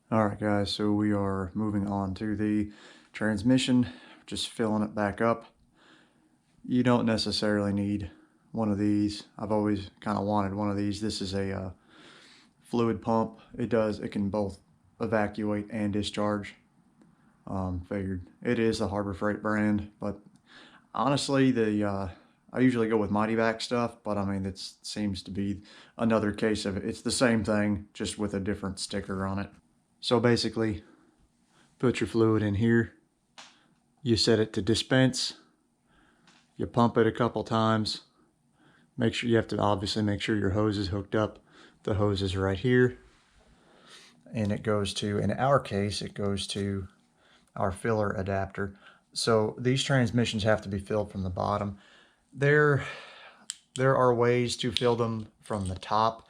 Alright guys, so we are moving on to the transmission, just filling it back up. You don't necessarily need one of these. I've always kind of wanted one of these. This is a fluid pump. It can both evacuate and discharge. Figured it is the Harbor Freight brand, but honestly, I usually go with Mighty Vac stuff, but I mean, it seems to be another case of it. It's the same thing, just with a different sticker on it. So basically, put your fluid in here, you set it to dispense, you pump it a couple times, make sure you have to obviously make sure your hose is hooked up. The hose is right here, and it goes to, in our case, it goes to our filler adapter. So these transmissions have to be filled from the bottom. There are ways to fill them from the top.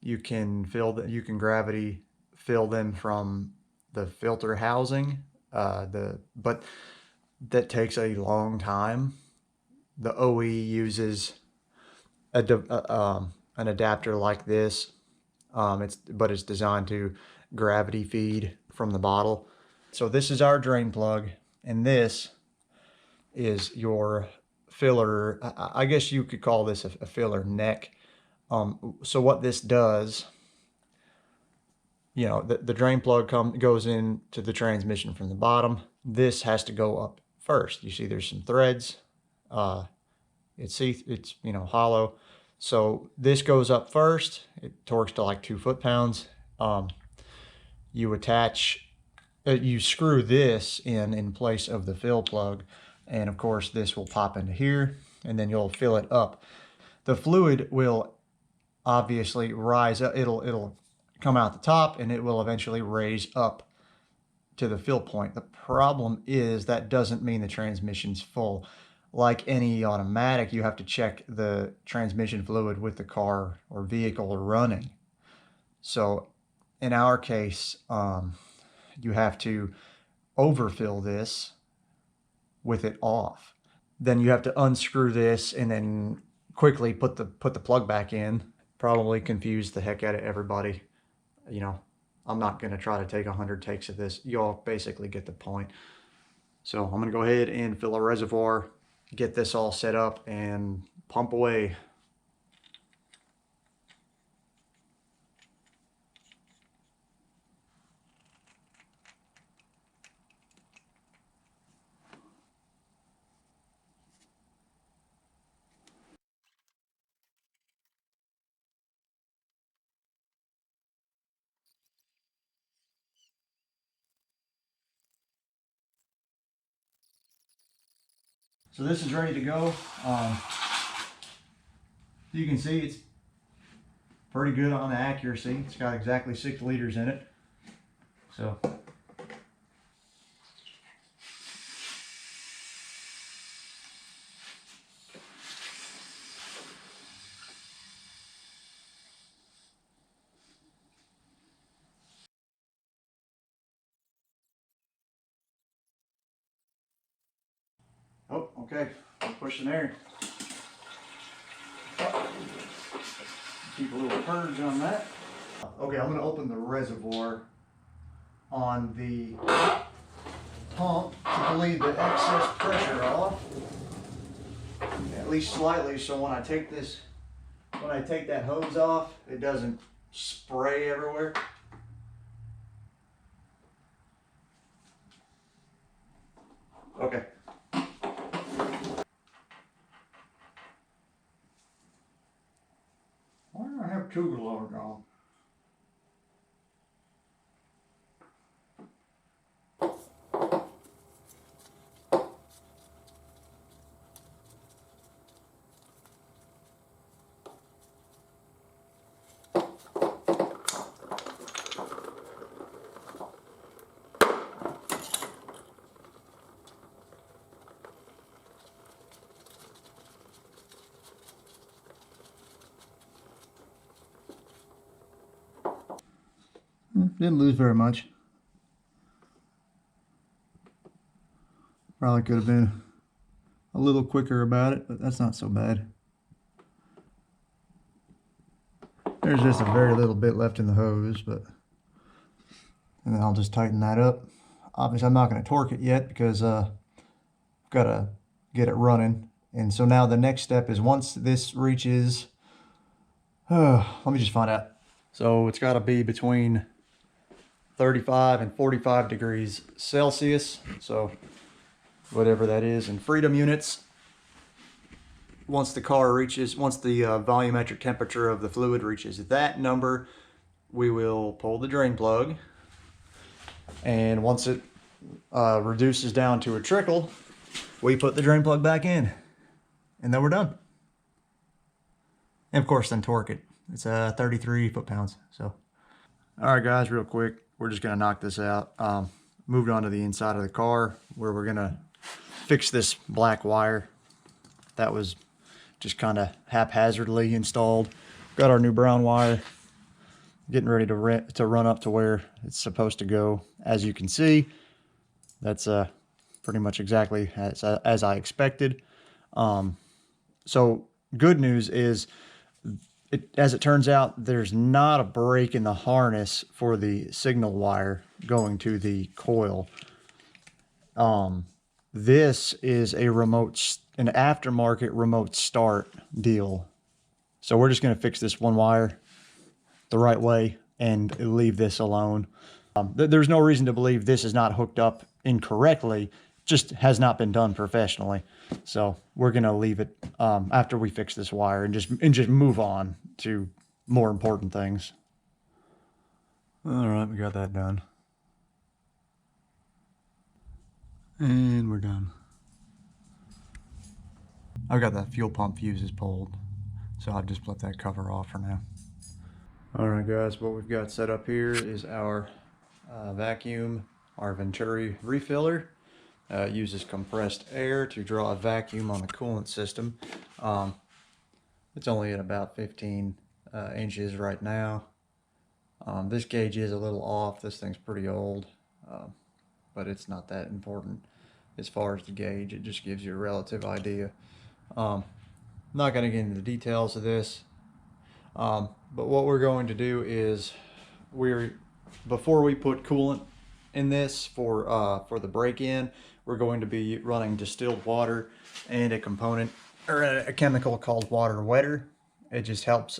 You can gravity fill them from the filter housing, but that takes a long time. The OE uses an adapter like this. But it's designed to gravity feed from the bottle. So this is our drain plug, and this is your filler. I guess you could call this a filler neck. So what this does, you know, the drain plug goes into the transmission from the bottom. This has to go up first. You see there's some threads. It's you know, hollow. So this goes up first. It torques to like 2 foot-pounds. You screw this in place of the fill plug, and of course this will pop into here, and then you'll fill it up. The fluid will obviously rise up. It'll come out the top, and it will eventually raise up to the fill point. The problem is that doesn't mean the transmission's full. Like any automatic, you have to check the transmission fluid with the car or vehicle running. So in our case, you have to overfill this with it off. Then you have to unscrew this and then quickly put the plug back in. Probably confuse the heck out of everybody. You know, I'm not going to try to take 100 takes of this. You all basically get the point. So I'm going to go ahead and fill a reservoir, get this all set up, and pump away. So this is ready to go. You can see it's pretty good on the accuracy. It's got exactly 6 liters in it. So oh, okay. Push in there. Keep a little purge on that. Okay, I'm going to open the reservoir on the pump to bleed the excess pressure off, at least slightly, so when I take that hose off, it doesn't spray everywhere. Okay. Why do I have 2 gallons on? Didn't lose very much. Probably could have been a little quicker about it, but that's not so bad. There's just a very little bit left in the hose, and then I'll just tighten that up. Obviously, I'm not going to torque it yet because I've got to get it running. And so now the next step is once this reaches, let me just find out. So it's got to be between 35 and 45 degrees Celsius. So whatever that is in freedom units. Once the volumetric temperature of the fluid reaches that number, we will pull the drain plug. And once it reduces down to a trickle, we put the drain plug back in. And then we're done. And of course then torque it. It's 33 foot-pounds. So, all right guys, real quick, we're just gonna knock this out. Moved on to the inside of the car where we're gonna fix this black wire that was just kind of haphazardly installed. Got our new brown wire, getting ready to run up to where it's supposed to go. As you can see, that's pretty much exactly as I expected. So good news is, as it turns out, there's not a break in the harness for the signal wire going to the coil. This is an aftermarket remote start deal. So we're just going to fix this one wire the right way and leave this alone. There's no reason to believe this is not hooked up incorrectly, just has not been done professionally. So we're going to leave it after we fix this wire and just move on to more important things. All right, we got that done. And we're done. I've got that fuel pump fuses pulled, so I've just let that cover off for now. All right guys, what we've got set up here is our vacuum, our Venturi refiller. Uses compressed air to draw a vacuum on the coolant system. It's only at about 15 inches right now. This gauge is a little off. This thing's pretty old, but it's not that important as far as the gauge. It just gives you a relative idea. I'm not going to get into the details of this, but what we're going to do is before we put coolant in this for the break-in, we're going to be running distilled water and a component or a chemical called water wetter. It just helps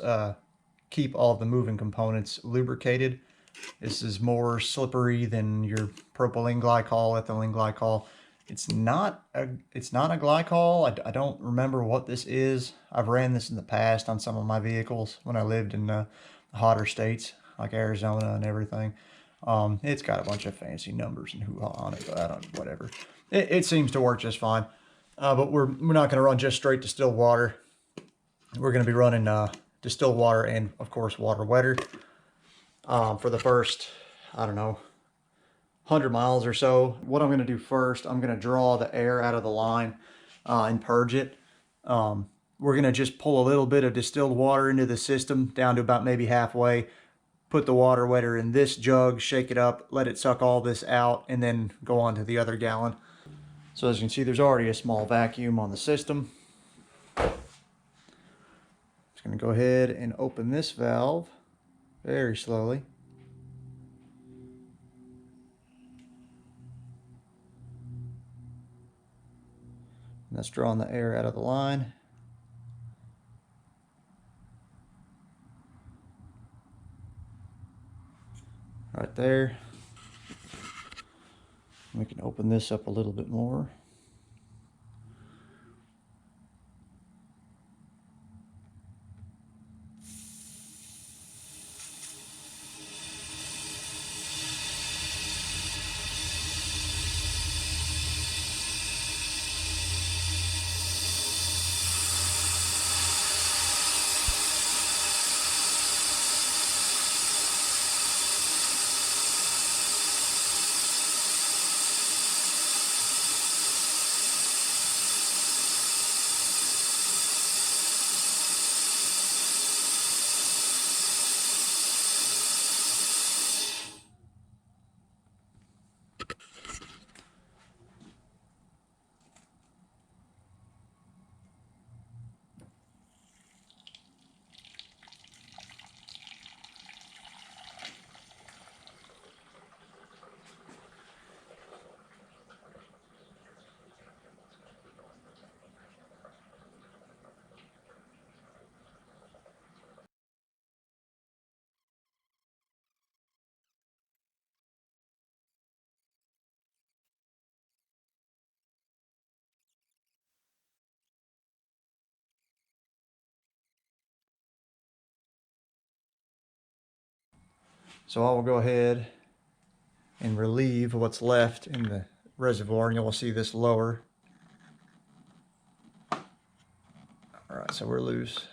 keep all the moving components lubricated. This is more slippery than your propylene glycol, ethylene glycol. It's not a glycol. I don't remember what this is. I've ran this in the past on some of my vehicles when I lived in the hotter states like Arizona and everything. It's got a bunch of fancy numbers and hoo-ha on it, but I don't, whatever. It seems to work just fine. But we're not going to run just straight distilled water. We're going to be running distilled water and, of course, water wetter for the first, I don't know, 100 miles or so. What I'm going to do first, I'm going to draw the air out of the line and purge it. We're going to just pull a little bit of distilled water into the system down to about maybe halfway. Put the water wetter in this jug, shake it up, let it suck all this out, and then go on to the other gallon. So as you can see, there's already a small vacuum on the system. Just going to go ahead and open this valve very slowly. And that's drawing the air out of the line. Right there. We can open this up a little bit more. So I will go ahead and relieve what's left in the reservoir, and you'll see this lower. All right, so we're loose.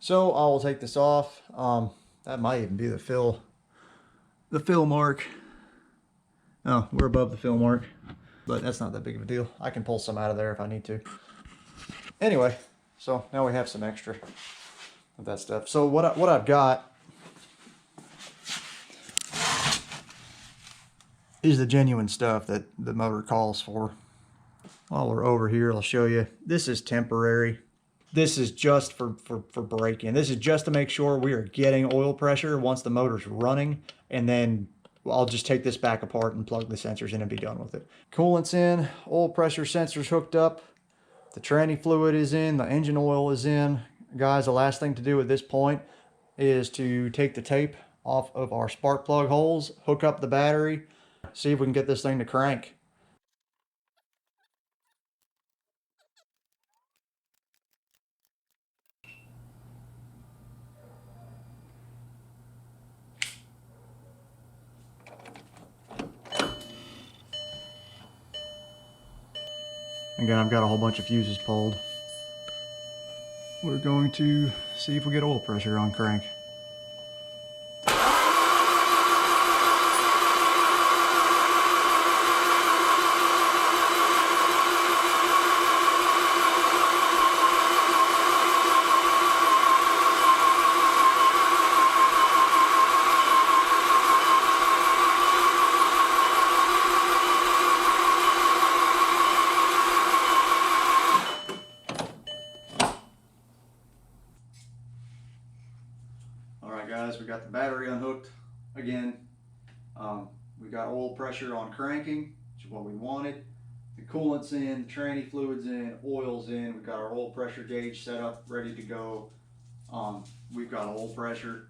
So I will take this off. That might even be the fill mark. Oh, we're above the fill mark, but that's not that big of a deal. I can pull some out of there if I need to. Anyway, so now we have some extra of that stuff. So what I've got is the genuine stuff that the motor calls for. While we're over here, I'll show you. This is temporary. This is just for braking. This is just to make sure we are getting oil pressure once the motor's running, and then I'll just take this back apart and plug the sensors in and be done with it. Coolant's in, oil pressure sensors hooked up, the tranny fluid is in, the engine oil is in. Guys, the last thing to do at this point is to take the tape off of our spark plug holes, hook up the battery, see if we can get this thing to crank. Again, I've got a whole bunch of fuses pulled. We're going to see if we get oil pressure on crank. Guys, we got the battery unhooked again. We got oil pressure on cranking, which is what we wanted. The coolant's in, the tranny fluid's in, oil's in. We've got our oil pressure gauge set up, ready to go. We've got oil pressure.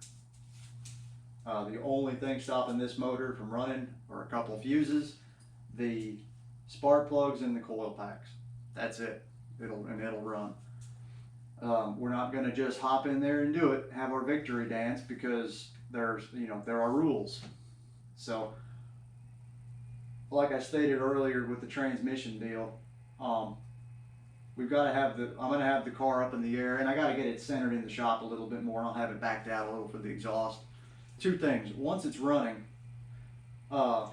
The only thing stopping this motor from running are a couple of fuses, the spark plugs, and the coil packs. That's it. It'll run. We're not going to just hop in there and do it, have our victory dance, because there are rules. So, like I stated earlier with the transmission deal, we've got to have I'm going to have the car up in the air, and I got to get it centered in the shop a little bit more. I'll have it backed out a little for the exhaust. Two things. Once it's running, I got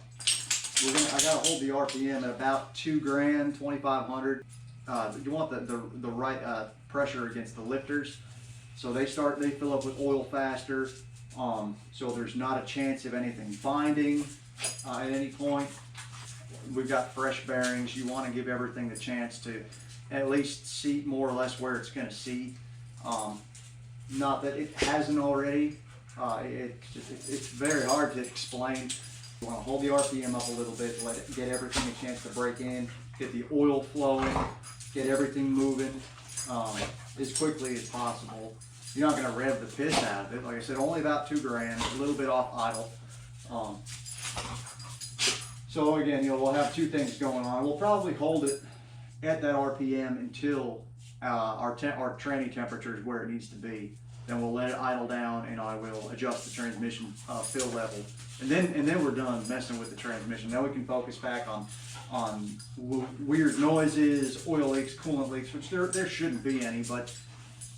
to hold the RPM at about 2 grand, 2,500. You want the right pressure against the lifters, so they fill up with oil faster, so there's not a chance of anything binding at any point. We've got fresh bearings. You want to give everything the chance to at least seat more or less where it's going to seat. Not that it hasn't already. It's very hard to explain. You want to hold the RPM up a little bit, get everything a chance to break in, get the oil flowing, get everything moving as quickly as possible. You're not going to rev the piss out of it. Like I said, only about 2 grand, a little bit off idle. So again, we'll have two things going on. We'll probably hold it at that RPM until our tranny temperature is where it needs to be. Then we'll let it idle down, and I will adjust the transmission fill level, and then we're done messing with the transmission. Now we can focus back on weird noises, oil leaks, coolant leaks, which there shouldn't be any, but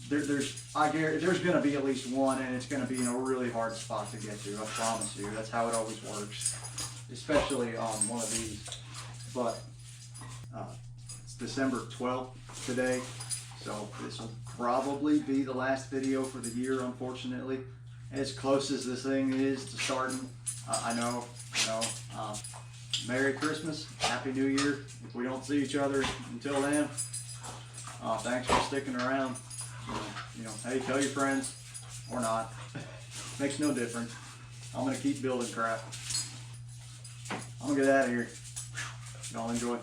there's going to be at least one, and it's going to be in a really hard spot to get to. I promise you. That's how it always works, especially on one of these. But it's December 12th today. So this will probably be the last video for the year, unfortunately. As close as this thing is to starting, I know. Merry Christmas, Happy New Year. If we don't see each other until then, thanks for sticking around. Hey, tell your friends, or not. Makes no difference. I'm gonna keep building crap. I'm gonna get out of here. Y'all enjoy.